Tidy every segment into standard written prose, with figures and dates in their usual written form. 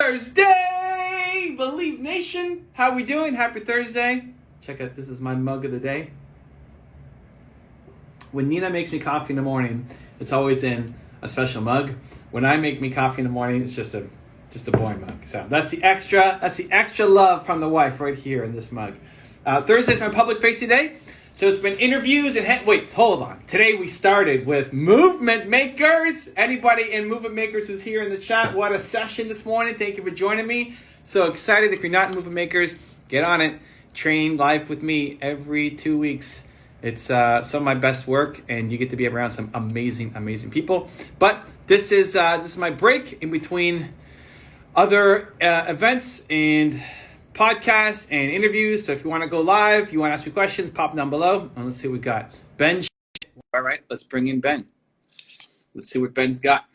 Thursday! Believe Nation, how we doing? Happy Thursday. Check out, this is my mug of the day. When Nina makes me coffee in the morning, it's always in a special mug. When I make me coffee in the morning, it's just a boring mug. So that's the extra love from the wife right here in this mug. Thursday's my public facing day. So it's been interviews and wait, hold on. Today we started with movement makers. Anybody in movement makers who's here in the chat, what a session this morning. Thank you for joining me. So excited. If you're not in movement makers, get on it. Train live with me every 2 weeks. It's some of my best work, and you get to be around some amazing people. But this is my break in between other events and podcasts and interviews. So if you want to go live, you want to ask me questions, pop down below. And let's see what we got. Ben. All right, let's bring in Ben. Let's see what Ben's got.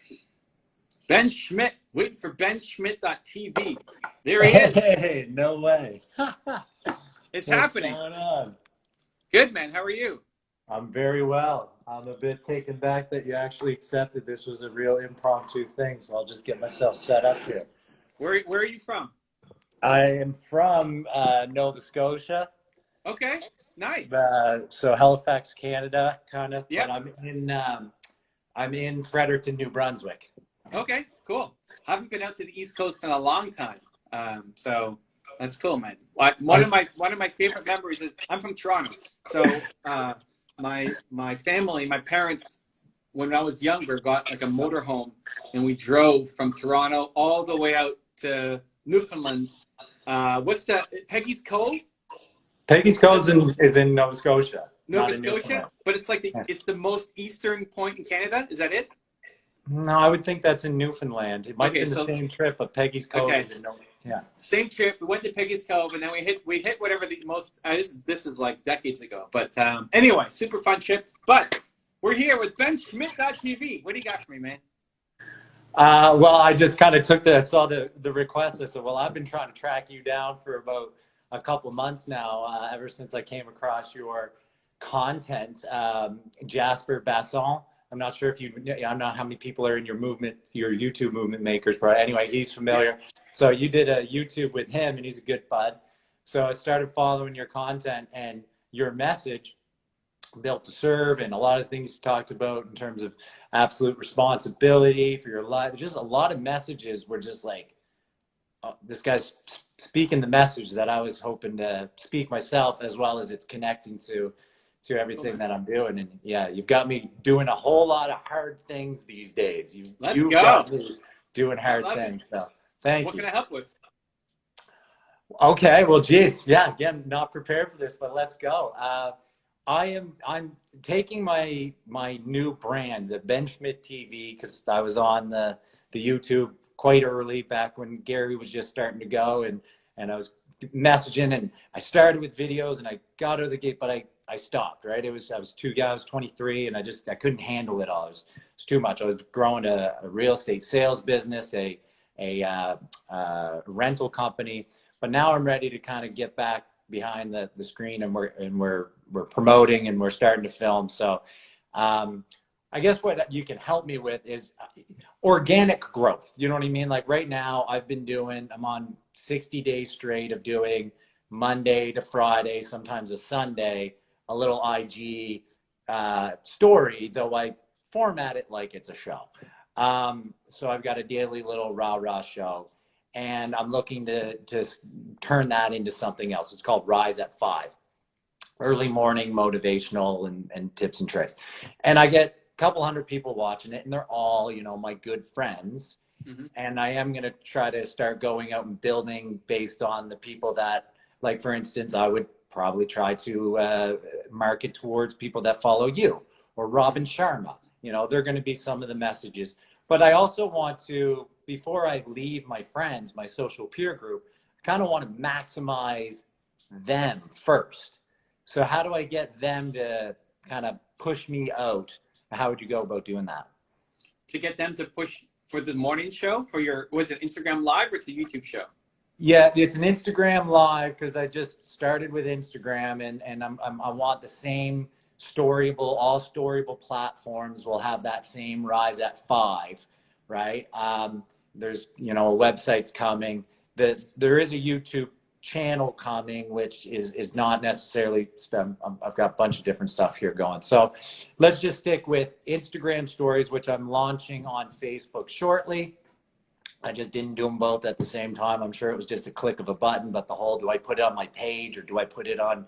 Ben Schmidt. Waiting for benschmidt.tv. There he is. Hey, no way. It's happening. What's going on? Good, man. How are you? I'm very well. I'm a bit taken back that you actually accepted this was a real impromptu thing, so I'll just get myself set up here. Where are you from? I am from Nova Scotia. Okay, nice. So Halifax, Canada, kind of. Yeah. But I'm in Fredericton, New Brunswick. Okay, cool. Haven't been out to the East Coast in a long time, so that's cool, man. One of my favorite memories is I'm from Toronto. So my family, my parents, when I was younger, got like a motorhome, and we drove from Toronto all the way out to Newfoundland. What's that? Peggy's Cove? Peggy's Cove is in Nova Scotia. Nova Scotia? But it's like it's the most eastern point in Canada. Is that it? No, I would think that's in Newfoundland. It might be the same trip, but Peggy's Cove is in Nova. Yeah. Same trip. We went to Peggy's Cove, and then we hit whatever the most. This is like decades ago, but anyway, super fun trip. But we're here with benschmidt.tv. What do you got for me, man? Well, I just kind of saw the request. I said, well, I've been trying to track you down for about a couple of months now, ever since I came across your content. Jasper Basson. I'm not sure I don't know how many people are in your YouTube movement makers, but anyway, he's familiar. So you did a YouTube with him, and he's a good bud. So I started following your content, and your message, built to serve, and a lot of things you talked about in terms of absolute responsibility for your life. Just a lot of messages were just like, this guy's speaking the message that I was hoping to speak myself, as well as it's connecting to everything that I'm doing. And yeah, you've got me doing a whole lot of hard things these days. Let's go. Got me doing hard things. So thank you. What can I help with? Okay, well, geez, yeah, again, not prepared for this, but let's go. I'm taking my new brand, the Ben Schmidt TV, because I was on the YouTube quite early, back when Gary was just starting to go, and I was messaging, and I started with videos, and I got out of the gate, but I stopped, right? I was 23, and I couldn't handle it all. It was too much. I was growing a real estate sales business, a rental company, but now I'm ready to kind of get back behind the screen, and we're promoting, and we're starting to film. So I guess what you can help me with is organic growth. You know what I mean? Like right now I'm on 60 days straight of doing Monday to Friday, sometimes a Sunday, a little IG story, though I format it like it's a show. So I've got a daily little rah-rah show, and I'm looking to turn that into something else. It's called Rise at 5. Early morning motivational and tips and tricks. And I get a couple hundred people watching it, and they're all, my good friends. Mm-hmm. And I am going to try to start going out and building based on the people that, like, for instance, I would probably try to market towards people that follow you or Robin Sharma. They're going to be some of the messages. But I also want to, before I leave my friends, my social peer group, I kind of want to maximize them first. So how do I get them to kind of push me out? How would you go about doing that? To get them to push for the morning show, was it Instagram Live or it's a YouTube show? Yeah, it's an Instagram Live, because I just started with Instagram, and I want the same all Storyable platforms will have that same Rise at 5, right? There's, you know, a website's coming. There is a YouTube channel coming, which is not necessarily spam. I've got a bunch of different stuff here going. So let's just stick with Instagram stories, which I'm launching on Facebook shortly. I just didn't do them both at the same time. I'm sure it was just a click of a button, but the whole, do I put it on my page or do I put it on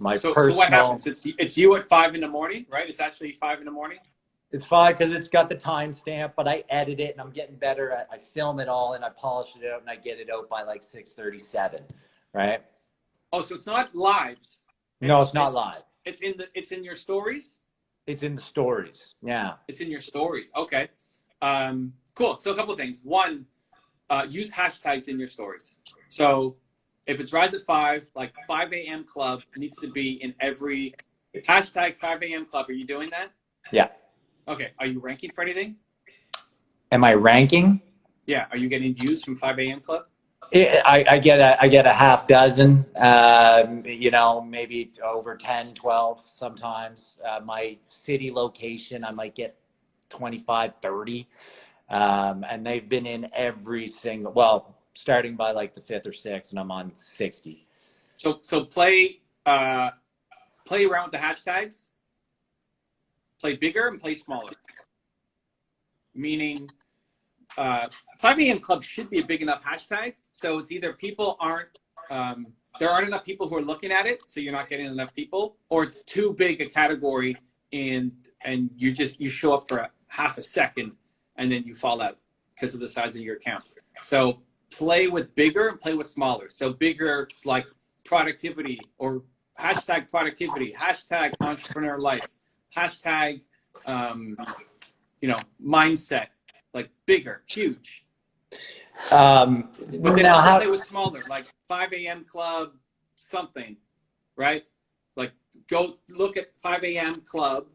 my personal? So what happens? It's you at 5 in the morning, right? It's actually 5 in the morning. It's fine because it's got the timestamp, but I edit it and I'm getting better. I film it all and I polish it out and I get it out by like 6:37. Right? Oh, so it's not live. No, it's not live. It's in your stories? It's in the stories. Yeah. It's in your stories. Okay. Cool. So a couple of things. One, use hashtags in your stories. So if it's Rise at 5, like 5 a.m. club needs to be in every hashtag 5 a.m. club. Are you doing that? Yeah. Okay. Are you ranking for anything? Am I ranking? Yeah. Are you getting views from 5 a.m. club? I get a half dozen, you know, maybe over 10, 12 sometimes. My city location, I might get 25, 30. And they've been in every single, well, starting by like the 5th or 6th, and I'm on 60. So play around with the hashtags. Play bigger and play smaller. Meaning 5 a.m. club should be a big enough hashtag. So it's either people aren't, there aren't enough people who are looking at it, so you're not getting enough people, or it's too big a category and you show up for half a second and then you fall out because of the size of your account. So play with bigger and play with smaller. So bigger, like productivity or hashtag productivity, hashtag entrepreneur life, hashtag, you know, mindset, like bigger, huge. But then also play with smaller, like 5 a.m. club, something, right? Like go look at 5 a.m. club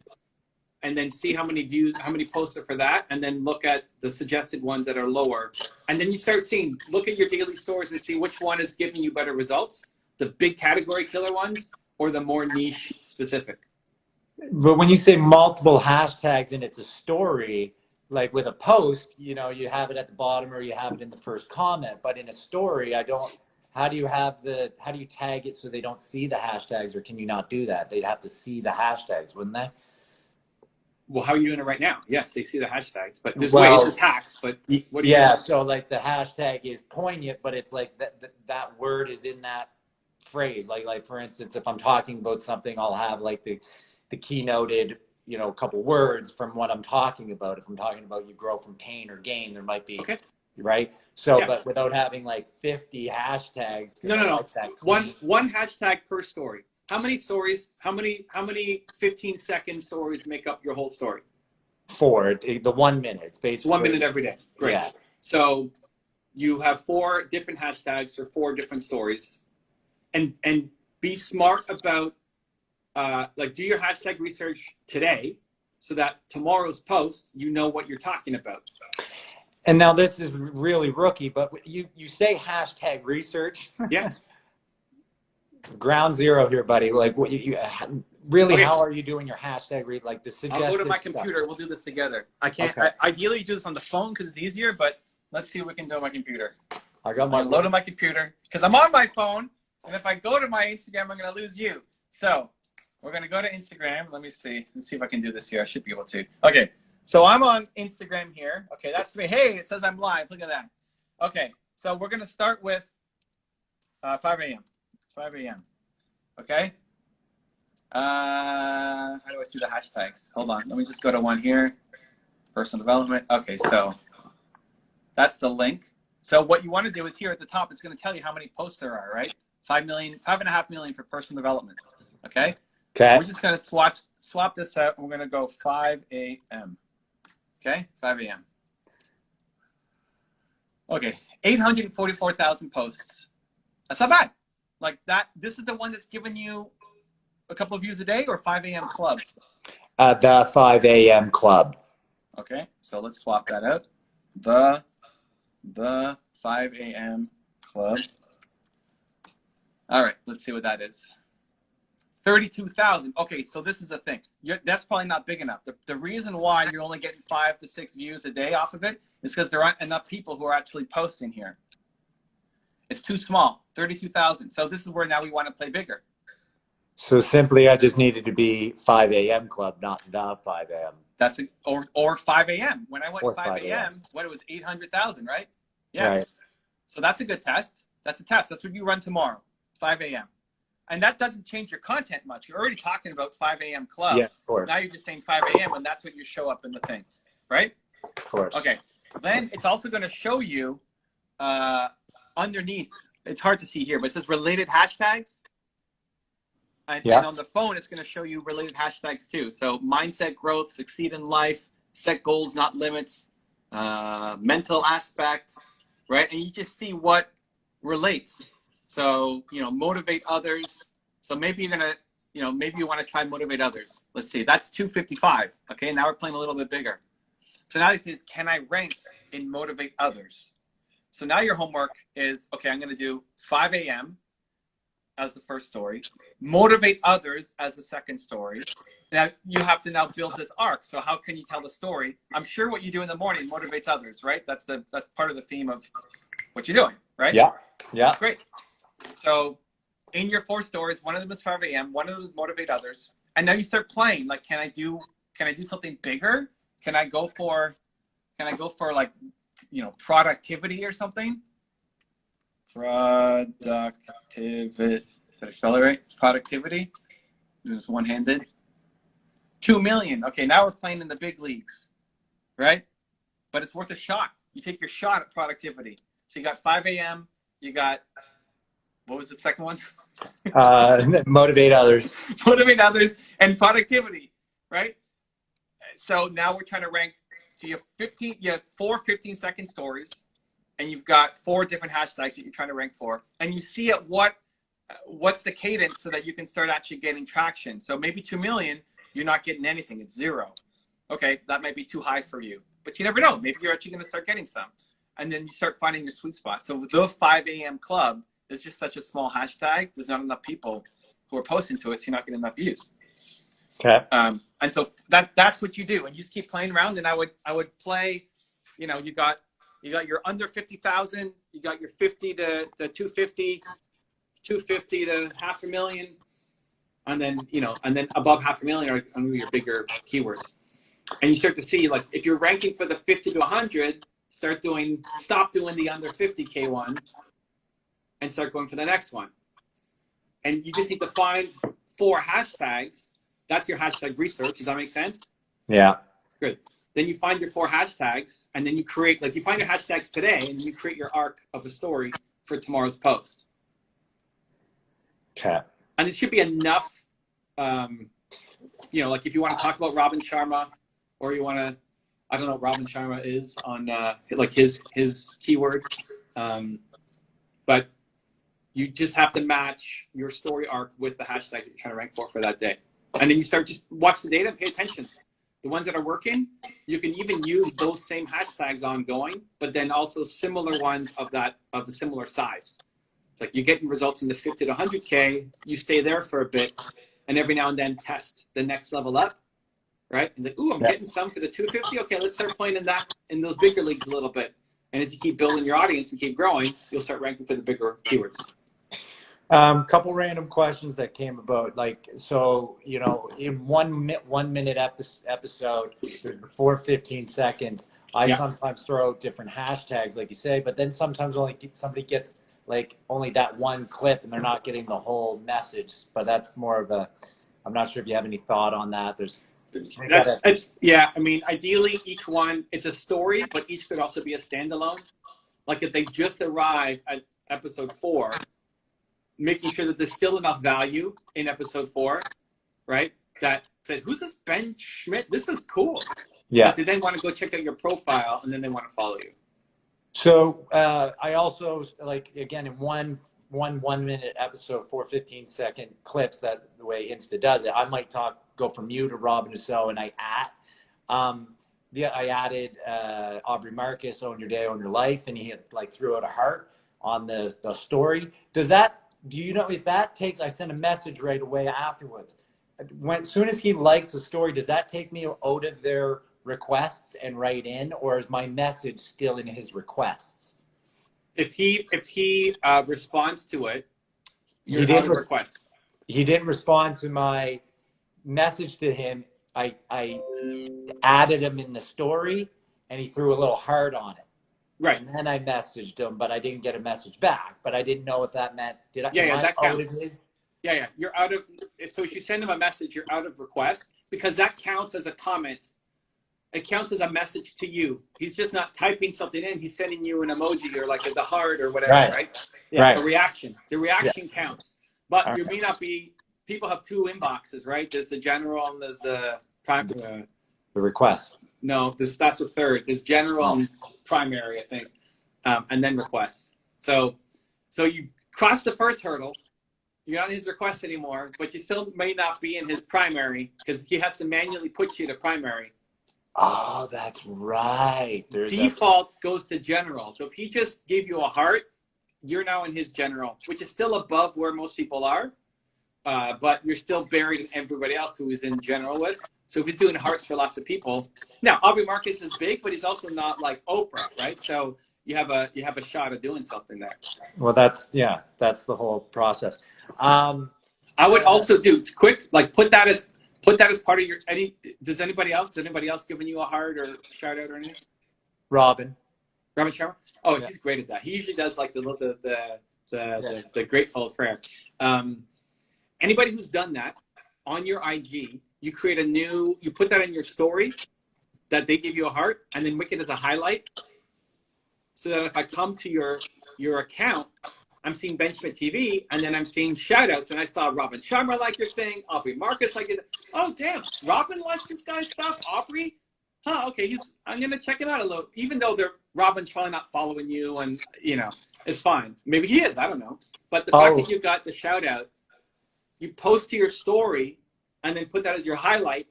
and then see how many views, how many posts are for that. And then look at the suggested ones that are lower. And then you start seeing, look at your daily stories and see which one is giving you better results, the big category killer ones or the more niche specific. But when you say multiple hashtags and it's a story, like with a post, you know, you have it at the bottom or you have it in the first comment. But in a story, how do you tag it so they don't see the hashtags, or can you not do that? They'd have to see the hashtags, wouldn't they? Well, how are you doing it right now? Yes, they see the hashtags, but there's ways it's hacked. But what do you do? So like the hashtag is poignant, but it's like that word is in that phrase. Like for instance, if I'm talking about something, I'll have like the keynoted, you know, a couple words from what I'm talking about. If I'm talking about you grow from pain or gain, there might be, okay. Right? So, yeah. But without having like 50 hashtags. No. One hashtag per story. How many stories, how many 15-second stories make up your whole story? 4, the 1 minute. It's basically 1 minute every day. Great. Yeah. So you have 4 different hashtags or 4 different stories, and be smart about, like do your hashtag research today so that tomorrow's post, you know what you're talking about. And now this is really rookie, but you say hashtag research. Yeah. Ground zero here, buddy. Like what you really, okay. How are you doing your hashtag read? Like the suggested I'll go to my stuff. computer. We'll do this together. I can't, okay. Ideally you do this on the phone because it's easier, but let's see what we can do on my computer. I got my load on my computer because I'm on my phone. And if I go to my Instagram, I'm going to lose you. So we're going to go to Instagram. Let me see. Let's see if I can do this here. I should be able to. Okay. So I'm on Instagram here. Okay. That's me. Hey, it says I'm live. Look at that. Okay. So we're going to start with 5 a.m. 5 a.m. Okay. How do I see the hashtags? Hold on. Let me just go to one here. Personal development. Okay. So that's the link. So what you want to do is here at the top, it's going to tell you how many posts there are, right? 5.5 million for personal development. Okay. Okay. We're just going to swap this out. And we're going to go 5 a.m. Okay. 5 a.m. Okay. 844,000 posts. That's not bad. Like that. This is the one that's giving you a couple of views a day, or 5 a.m. club? The 5 a.m. club. Okay. So let's swap that out. The 5 a.m. club. All right. Let's see what that is. 32,000. Okay, so this is the thing. That's probably not big enough. The reason why you're only getting 5 to 6 views a day off of it is because there aren't enough people who are actually posting here. It's too small. 32,000. So this is where now we want to play bigger. So simply, I just needed to be 5 a.m. club, not the 5 a.m. That's it. Or 5 a.m. When I went Or 5 a.m., what, it was 800,000, right? Yeah. Right. So that's a good test. That's a test. That's what you run tomorrow, 5 a.m. And that doesn't change your content much. You're already talking about 5 a.m. club. Yeah, of course. Now you're just saying 5 a.m. and that's what you show up in the thing, right? Of course. Okay. Then it's also going to show you underneath. It's hard to see here, but it says related hashtags. And on the phone, it's going to show you related hashtags too. So mindset growth, succeed in life, set goals, not limits, mental aspect, right? And you just see what relates. So, motivate others. So maybe you're going to, maybe you want to try motivate others. Let's see, that's 255. Okay, now we're playing a little bit bigger. So now it is, can I rank in motivate others? So now your homework is, okay, I'm going to do 5 a.m. as the first story, motivate others as the second story. Now you have to now build this arc. So how can you tell the story? I'm sure what you do in the morning motivates others, right? That's part of the theme of what you're doing, right? Yeah. Yeah. Great. So in your 4 stories, one of them is 5 a.m., one of them is motivate others. And now you start playing. Like, can I do something bigger? Can I go for like, productivity or something? Productivity. Did I spell it right? Productivity. Just one-handed. 2 million. Okay, now we're playing in the big leagues, right? But it's worth a shot. You take your shot at productivity. So you got 5 a.m. You got, what was the second one? Motivate others. Motivate others and productivity, right? So now we're trying to rank. So you have 4 15-second stories, and you've got 4 different hashtags that you're trying to rank for, and you see at what's the cadence so that you can start actually getting traction. So maybe 2 million, you're not getting anything. It's 0. Okay, that might be too high for you, but you never know. Maybe you're actually going to start getting some, and then you start finding your sweet spot. So the 5 a.m. club is just such a small hashtag. There's not enough people who are posting to it, so you're not getting enough views. Okay. And so that's what you do, and you just keep playing around. And I would play, you got your under 50,000, you got your 50 to 250, 250 to 500,000, and then above 500,000 are your bigger keywords. And you start to see, like, if you're ranking for the 50 to 100, stop doing the under 50K one and start going for the next one. And you just need to find 4 hashtags. That's your hashtag research. Does that make sense? Yeah. Good. Then you find your 4 hashtags, and then you create, you find your hashtags today, and then you create your arc of a story for tomorrow's post. Okay. And it should be enough, like if you want to talk about Robin Sharma, or you want to, I don't know what Robin Sharma is on his keyword, but you just have to match your story arc with the hashtag that you're trying to rank for that day. And then you start, just watch the data and pay attention. The ones that are working, you can even use those same hashtags ongoing, but then also similar ones of a similar size. It's like you're getting results in the 50 to 100K, you stay there for a bit, and every now and then test the next level up, right? And like, ooh, I'm getting some for the 250. Okay, let's start playing in those bigger leagues a little bit. And as you keep building your audience and keep growing, you'll start ranking for the bigger keywords. Couple random questions that came about, in 1 minute episode, there's before 15 seconds. I sometimes throw out different hashtags, like you say, but then sometimes somebody gets only that one clip and they're not getting the whole message. But that's more of I'm not sure if you have any thought on that. Ideally each one, it's a story, but each could also be a standalone. Like if they just arrive at episode 4, making sure that there's still enough value in episode 4, right? That said, who's this Ben Schmidt? This is cool. Yeah. But they then want to go check out your profile, and then they want to follow you. So I also, again, in one minute episode, 4 15-second clips, that the way Insta does it, I might go from you to Robin Rousseau, and I added Aubrey Marcus, Own Your Day, Own Your Life, and he had threw out a heart on the story. Does that do you know if that takes, I send a message right away afterwards. As soon as he likes a story, does that take me out of their requests and right in, or is my message still in his requests? If he responds to it, you're He out did. of request. He didn't respond to my message to him. I added him in the story, and he threw a little heart on it. Right. And then I messaged him, but I didn't get a message back. But I didn't know if that meant that counts. Yeah, you're out of. So if you send him a message, you're out of request because that counts as a comment. It counts as a message to you. He's just not typing something in. He's sending you an emoji or like the heart or whatever, right? Yeah, right. The reaction counts. But you may not be. People have two inboxes, right? There's the general and there's the the request. No, that's a third. There's general and primary, I think, and then requests. So you crossed the first hurdle. You're not in his request anymore, but you still may not be in his primary because he has to manually put you to primary. Oh, that's right. Default goes to general. So if he just gave you a heart, you're now in his general, which is still above where most people are, but you're still buried in everybody else who is in general with. So if he's doing hearts for lots of people. Now, Aubrey Marcus is big, but he's also not like Oprah, right? So you have a shot of doing something there. Well, that's the whole process. I would also do it's quick, like put that as part of your does anybody else giving you a heart or shout out or anything? Robin Sharma? Oh, yeah. He's great at that. He usually does like the grateful prayer. Anybody who's done that on your IG, you put that in your story that they give you a heart and then make it as a highlight so that if I come to your account, I'm seeing Benchmade TV and then I'm seeing shout outs and I saw Robin Sharma like your thing, Aubrey Marcus like it. Oh, damn. Robin likes this guy's stuff. Aubrey? Huh, okay. I'm going to check it out a little, even though Robin's probably not following you and, it's fine. Maybe he is. I don't know. But the fact that you got the shout out, you post to your story and then put that as your highlight.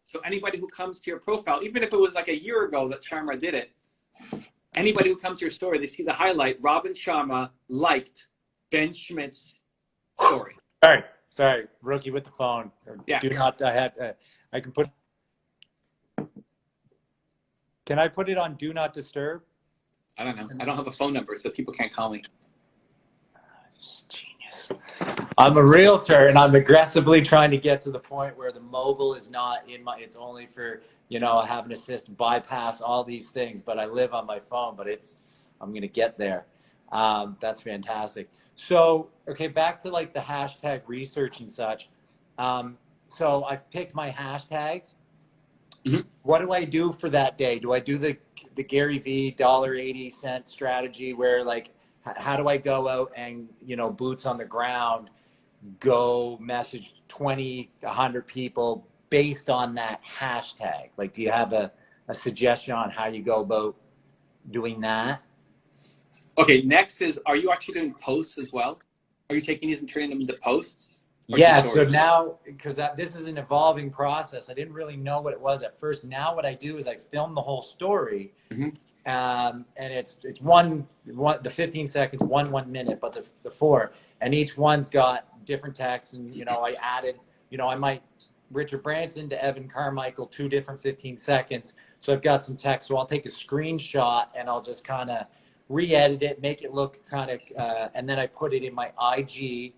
So anybody who comes to your profile, even if it was like a year ago that Sharma did it, anybody who comes to your story, they see the highlight, Robin Sharma liked Ben Schmidt's story. Sorry, rookie with the phone. Yeah. I can put. Can I put it on Do Not Disturb? I don't know. I don't have a phone number, so people can't call me. Genius. I'm a realtor, and I'm aggressively trying to get to the point where the mobile is not it's only for, have an assistant, bypass all these things, but I live on my phone, but I'm going to get there. That's fantastic. So, okay, back to like the hashtag research and such. So I picked my hashtags. Mm-hmm. What do I do for that day? Do I do the Gary V $1.80 strategy where like, how do I go out and, boots on the ground, go message 20, 100 people based on that hashtag? Like, do you have a suggestion on how you go about doing that? Okay, next is, are you actually doing posts as well? Are you taking these and turning them into posts? Yeah, so now, because this is an evolving process, I didn't really know what it was at first. Now what I do is I film the whole story, mm-hmm. And it's the 15 seconds, 1 minute, but the 4, and each one's got different text, and I added, I might Richard Branson to Evan Carmichael, 2 different 15 seconds, so I've got some text, so I'll take a screenshot and I'll just kind of re-edit it, make it look kind of, and then I put it in my IG.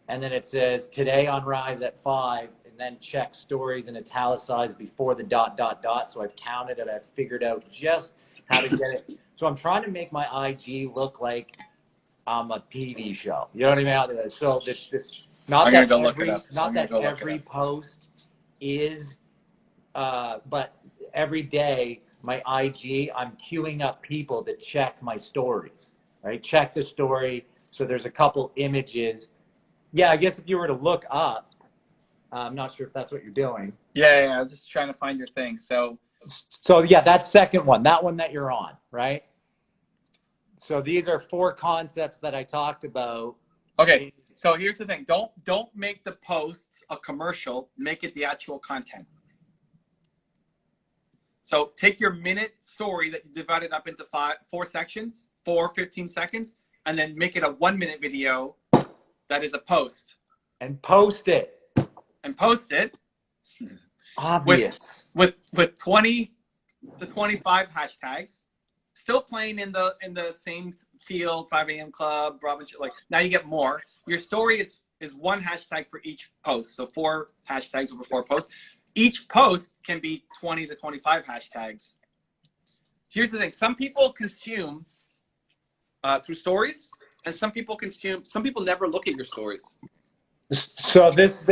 And then it says today on Rise at 5, and then check stories and italicized before the ... So I've counted it. I've figured out just how to get it. So I'm trying to make my IG look like I'm a TV show. You know what I mean? So not that every post is, but every day my IG, I'm queuing up people to check my stories, right? Check the story. So there's a couple images. Yeah, I guess if you were to look up, I'm not sure if that's what you're doing. Yeah, I'm just trying to find your thing. So yeah, that second one, that one that you're on, right? So these are 4 concepts that I talked about. Okay, so here's the thing. Don't make the posts a commercial. Make it the actual content. So take your minute story that you divided up into 4 sections, 15 seconds, and then make it a 1-minute video. that is a post. And post it. And post it. Obvious. With 20 to 25 hashtags. Still playing in the same field, 5 a.m. club, Robin. Like now you get more. Your story is one hashtag for each post. So 4 hashtags over 4 posts. Each post can be 20 to 25 hashtags. Here's the thing. Some people consume through stories, and some people never look at your stories. So this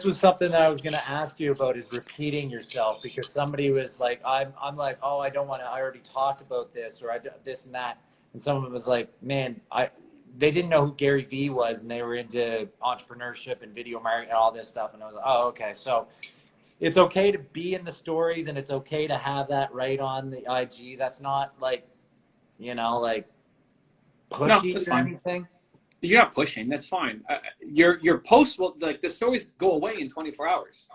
was something that I was going to ask you about, is repeating yourself, because somebody was like, I'm like, oh, I don't want to, I already talked about this, or this and that. And someone was like, man, they didn't know who Gary Vee was, and they were into entrepreneurship and video marketing and all this stuff. And I was like, oh, okay. So it's okay to be in the stories, and it's okay to have that right on the IG. That's not like, like pushy or anything. You're not pushing. That's fine. Your posts will, like, the stories go away in 24 hours.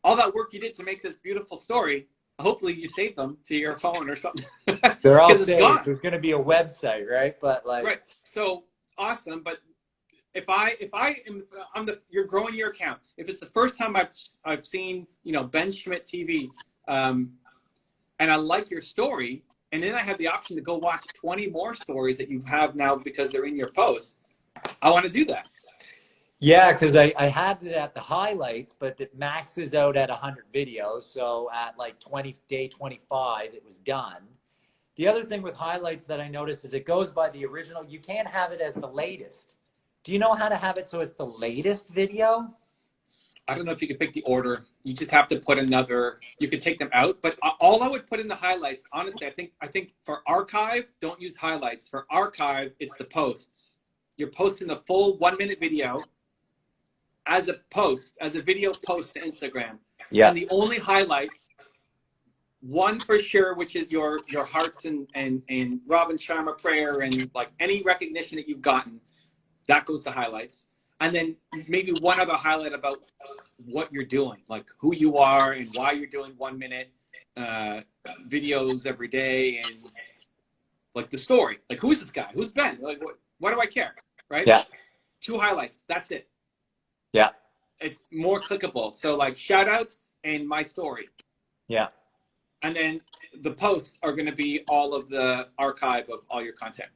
All that work you did to make this beautiful story, hopefully you saved them to your phone or something. They're all saved. There's going to be a website, right? But like, right. So awesome. But you're growing your account. If it's the first time I've seen, Ben Schmidt TV, and I like your story, and then I have the option to go watch 20 more stories that you have now because they're in your post, I want to do that. Yeah, because I had it at the highlights, but it maxes out at 100 videos. So at like day 25, it was done. The other thing with highlights that I noticed is it goes by the original. You can't have it as the latest. Do you know how to have it so it's the latest video? I don't know if you could pick the order. You just have to put another. You could take them out, but all I would put in the highlights, honestly, I think for archive, don't use highlights. For archive, it's the posts. You're posting a full 1-minute video as a post, as a video post to Instagram. Yeah. And the only highlight, one for sure, which is your hearts and Robin Sharma prayer and like any recognition that you've gotten, that goes to highlights. And then maybe one other highlight about what you're doing, like who you are and why you're doing 1-minute videos every day, and like the story, like who is this guy? Who's Ben? Like why do I care? Right? Yeah. 2 highlights. That's it. Yeah. It's more clickable. So like shout outs and my story. Yeah. And then the posts are going to be all of the archive of all your content.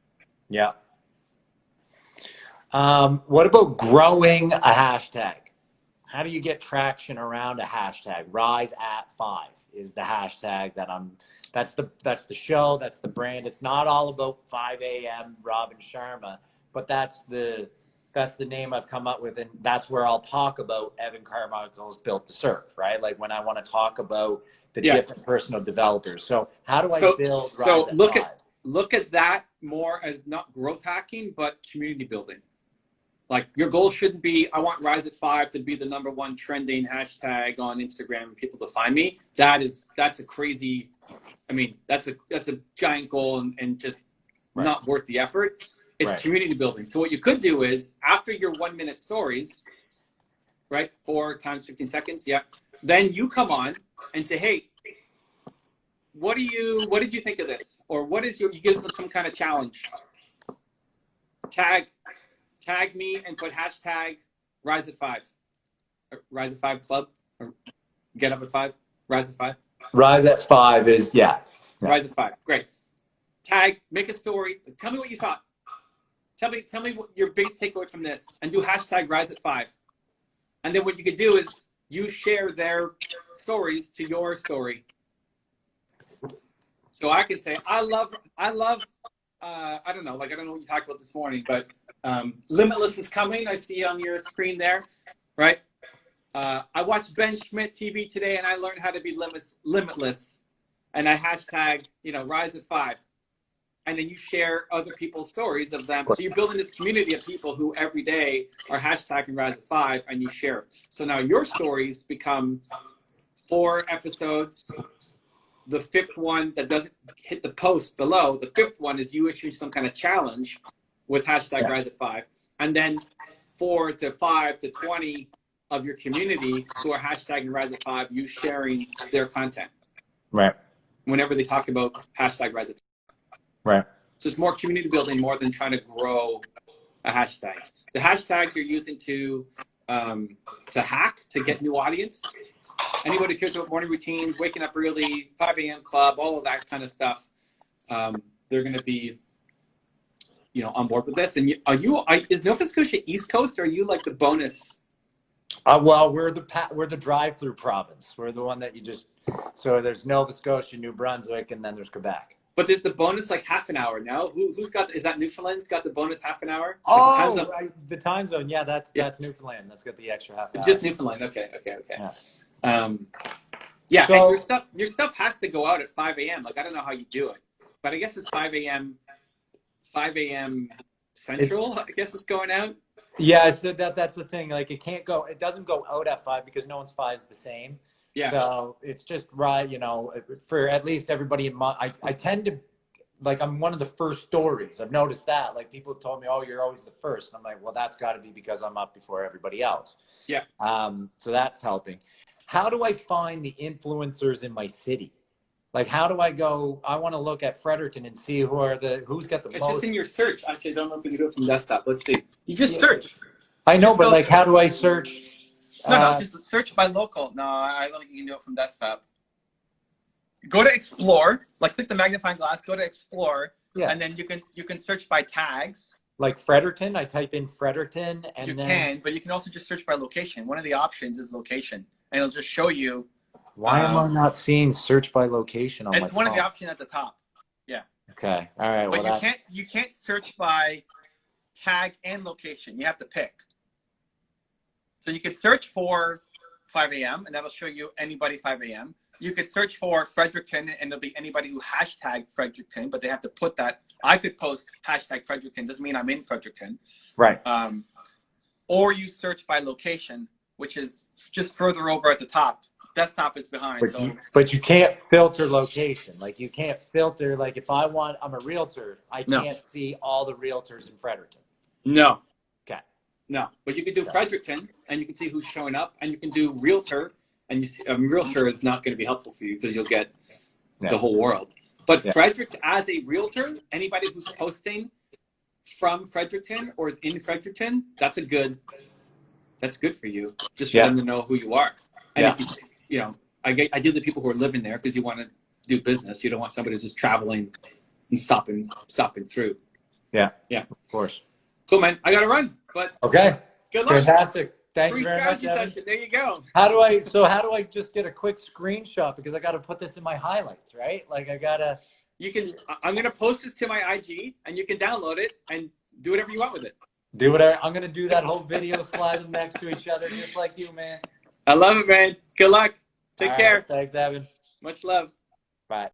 Yeah. What about growing a hashtag? How do you get traction around a hashtag? Rise at 5 is the hashtag that's the show, that's the brand. It's not all about 5 a.m. Robin Sharma, but that's the name I've come up with, and that's where I'll talk about Evan Carmichael's Built to Serve, right? Like when I want to talk about the different personal developers. So how do I build Rise at 5? Look at that more as not growth hacking, but community building. Like your goal shouldn't be, I want Rise at 5 to be the #1 trending hashtag on Instagram and people to find me. That's a crazy, that's a giant goal and just not worth the effort. It's community building. So what you could do is after your 1-minute stories, right? 4 times 15 seconds. Yeah. Then you come on and say, hey, what did you think of this? Or you give them some kind of challenge. Tag me and put hashtag Rise at 5. Rise at 5 club, or Get Up at 5. Rise at 5. Rise at 5 is Rise at 5. Great. Tag, make a story. Tell me what you thought. Tell me what your biggest takeaway from this, and do hashtag Rise at 5. And then what you could do is you share their stories to your story. So I can say, I love. I don't know. Like I don't know what you talked about this morning, but Limitless is coming. I see on your screen there, right? I watched Ben Schmidt TV today, and I learned how to be limitless. And I hashtag, Rise at 5. And then you share other people's stories of them. So you're building this community of people who every day are hashtagging Rise at 5, and you share it. So now your stories become 4 episodes. The 5th one that doesn't hit the post below, the 5th one is you issuing some kind of challenge with hashtag Rise at 5. And then 4 to 5 to 20 of your community who are hashtagging Rise at 5, you sharing their content. Right. Whenever they talk about hashtag Rise at 5. Right. So it's more community building more than trying to grow a hashtag. The hashtag you're using to hack, to get new audience. Anybody who cares about morning routines, waking up early, 5 a.m. club, all of that kind of stuff, they're going to be, on board with this. And is Nova Scotia East Coast, or are you like the bonus? Well, we're the drive-through province. We're the one that so there's Nova Scotia, New Brunswick, and then there's Quebec. But there's the bonus like half an hour now. Is that Newfoundland's got the bonus half an hour? Oh, like the time zone. Yeah, that's Newfoundland. That's got the extra half hour. Just Newfoundland. Okay. Yeah. So, and your stuff has to go out at 5 a.m. Like, I don't know how you do it, but I guess it's 5 a.m. Central. I guess it's going out. Yeah, so that's the thing. Like, it doesn't go out at 5 because no one's 5 is the same. Yeah. So it's just right, for at least everybody in my, I tend to, like, I'm one of the first stories. I've noticed that. Like, people have told me, oh, you're always the first. And I'm like, well, that's got to be because I'm up before everybody else. Yeah. So that's helping. How do I find the influencers in my city? Like, how do I go? I want to look at Fredericton and see who's got the most. It's just in your search. Actually, I don't know if we can do it from desktop. Let's see. You just search. I know, but like, how do I search? No, just search by local. No, I don't think you can do it from desktop. Go to Explore, like click the magnifying glass, go to Explore, and then you can search by tags. Like Fredericton, I type in Fredericton, and but you can also just search by location. One of the options is location, and it'll just show you. Why am I not seeing search by location on my phone? It's one of the options at the top. Yeah. Okay. All right. But you can't search by tag and location. You have to pick. So you could search for 5 a.m. and that'll show you anybody 5 a.m. You could search for Fredericton and it'll be anybody who hashtagged Fredericton, but they have to put that. I could post hashtag Fredericton, doesn't mean I'm in Fredericton. Right. Or you search by location, which is just further over at the top. Desktop is behind. But you can't filter location. Like, you can't filter, like, if I'm a realtor, I can't see all the realtors in Fredericton. No. Okay. No, but you can do Fredericton, and you can see who's showing up, and you can do realtor, and you see, realtor is not going to be helpful for you because you'll get the whole world. But Fredericton, as a realtor, anybody who's posting from Fredericton or is in Fredericton, that's good for you, just for them to know who you are. And if I deal with people who are living there because you want to do business. You don't want somebody who's just traveling and stopping through. Yeah. Yeah. Of course. Cool, man. I got to run, but okay. Good luck. Fantastic. Thank Free you very much, strategy session. There you go. How do I just get a quick screenshot, because I got to put this in my highlights, right? Like, I'm going to post this to my IG and you can download it and do whatever you want with it. Do whatever. I'm going to do that whole video, slide them next to each other, just like you, man. I love it, man. Good luck. Take care. Thanks, Evan. Much love. Bye.